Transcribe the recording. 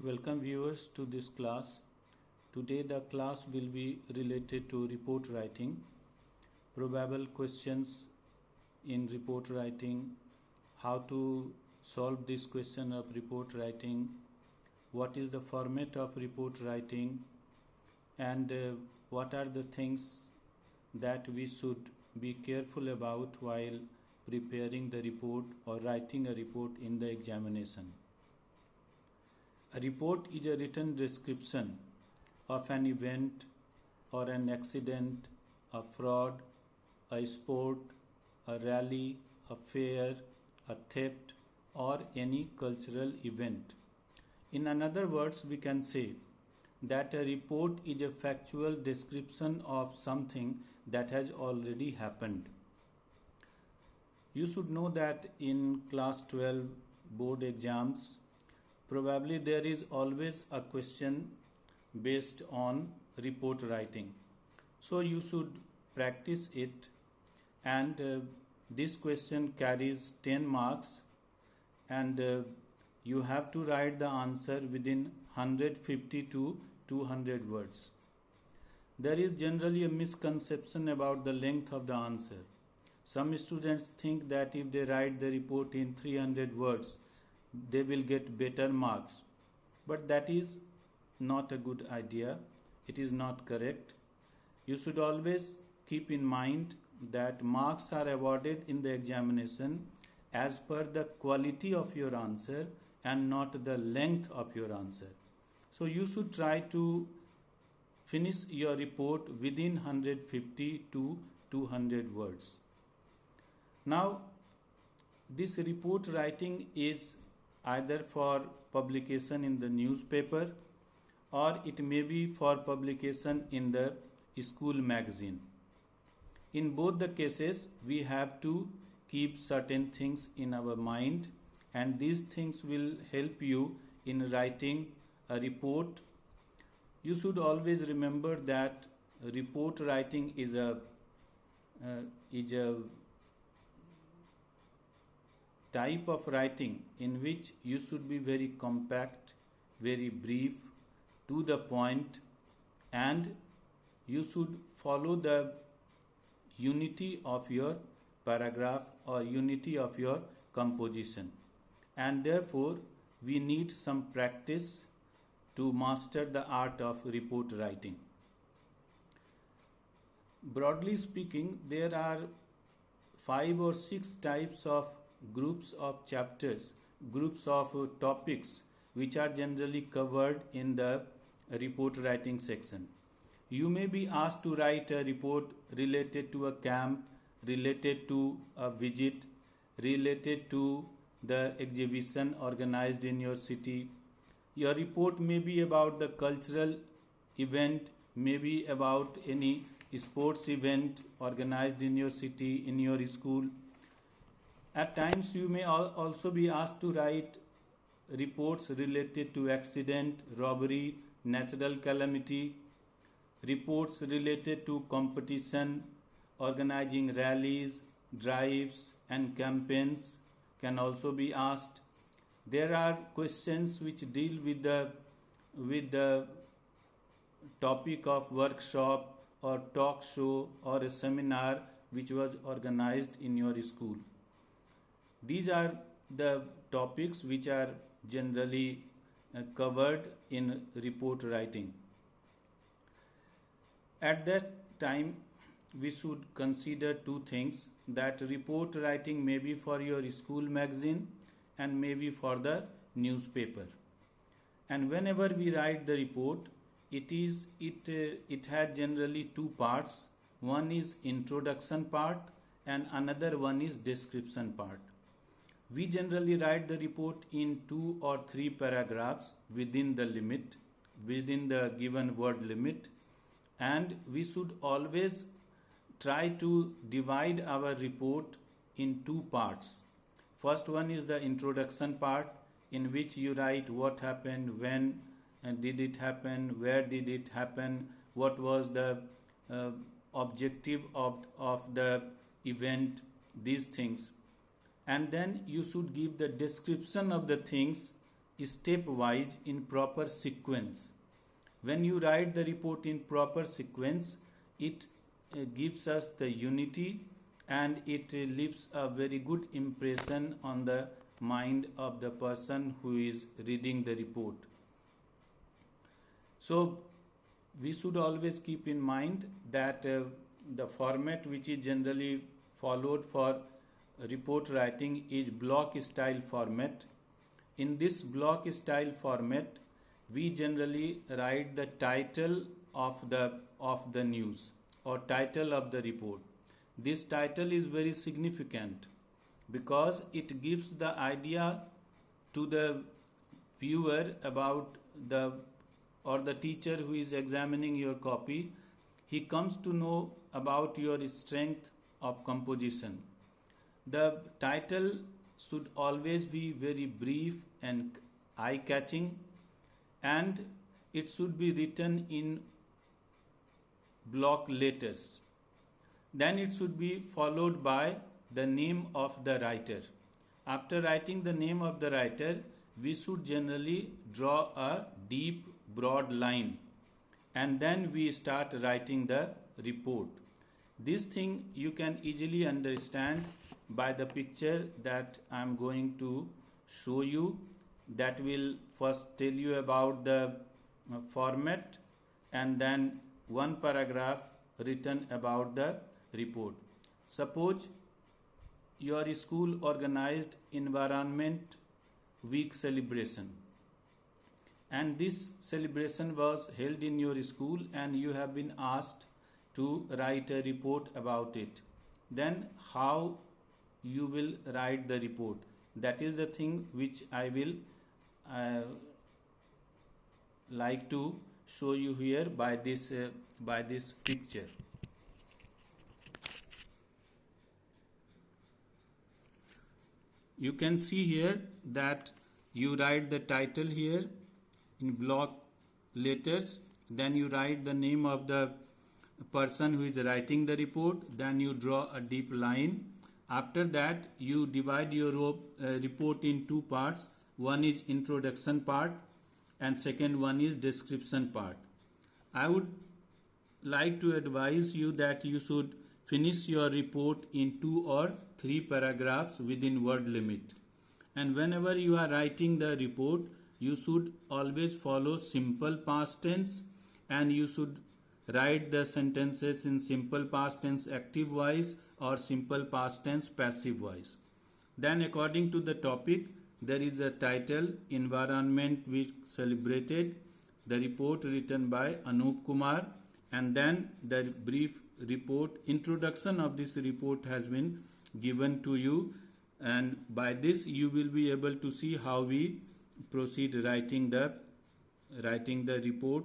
Welcome viewers to this class. Today the class will be related to report writing, probable questions in report writing, how to solve this question of report writing, what is the format of report writing, and what are the things that we should be careful about while preparing the report or writing a report in the examination. A report is a written description of an event or an accident, a fraud, a sport, a rally, a fair, a theft, or any cultural event. In other words, we can say that a report is a factual description of something that has already happened. You should know that in class 12 board exams, probably there is always a question based on report writing. So you should practice it, and this question carries 10 marks, and you have to write the answer within 150 to 200 words. There is generally a misconception about the length of the answer. Some students think that if they write the report in 300 words, they will get better marks. But that is not a good idea. It is not correct. You should always keep in mind that marks are awarded in the examination as per the quality of your answer and not the length of your answer. So you should try to finish your report within 150 to 200 words. Now, this report writing is either for publication in the newspaper or it may be for publication in the school magazine. In both the cases, we have to keep certain things in our mind, and these things will help you in writing a report. You should always remember that report writing is a type of writing in which you should be very compact, very brief, to the point, and you should follow the unity of your paragraph or unity of your composition. And therefore, we need some practice to master the art of report writing. Broadly speaking, there are 5 or 6 types of groups of chapters, groups of topics which are generally covered in the report writing section. You may be asked to write a report related to a camp, related to a visit, related to the exhibition organized in your city. Your report may be about the cultural event, may be about any sports event organized in your city, in your school. At times you may also be asked to write reports related to accident, robbery, natural calamity, reports related to competition, organizing rallies, drives and campaigns can also be asked. There are questions which deal with the topic of workshop or talk show or a seminar which was organized in your school. These are the topics which are generally covered in report writing. At that time, we should consider 2 things, that report writing may be for your school magazine and may be for the newspaper. And whenever we write the report, it has generally 2 parts. One is introduction part and another one is description part. We generally write the report in 2 or 3 paragraphs within the limit, within the given word limit, and we should always try to divide our report in 2 parts. First one is the introduction part, in which you write what happened, when did it happen, where did it happen, what was the objective of the event, these things. And then you should give the description of the things stepwise in proper sequence. When you write the report in proper sequence, it gives us the unity, and it leaves a very good impression on the mind of the person who is reading the report. So we should always keep in mind that the format which is generally followed for report writing is block style format. In this block style format, we generally write the title of the news or title of the report. This title is very significant because it gives the idea to the viewer about the teacher who is examining your copy. He comes to know about your strength of composition. The title should always be very brief and eye-catching, and it should be written in block letters. Then it should be followed by the name of the writer. After writing the name of the writer, we should generally draw a deep, broad line, and then we start writing the report. This thing you can easily understand by the picture that I am going to show you, that will first tell you about the format and then one paragraph written about the report. Suppose your school organized Environment Week celebration, and this celebration was held in your school and you have been asked to write a report about it. Then how you will write the report? That is the thing which I will like to show you here by this picture. You can see here that you write the title here in block letters, then you write the name of the person who is writing the report, then you draw a deep line. After that, you divide your report in two parts. One is introduction part and second one is description part. I would like to advise you that you should finish your report in 2 or 3 paragraphs within word limit. And whenever you are writing the report, you should always follow simple past tense, and you should write the sentences in simple past tense active voice or simple past tense passive voice. Then according to the topic, there is a title, Environment Week Celebrated, the report written by Anup Kumar, and then the brief report, introduction of this report has been given to you, and by this you will be able to see how we proceed writing the report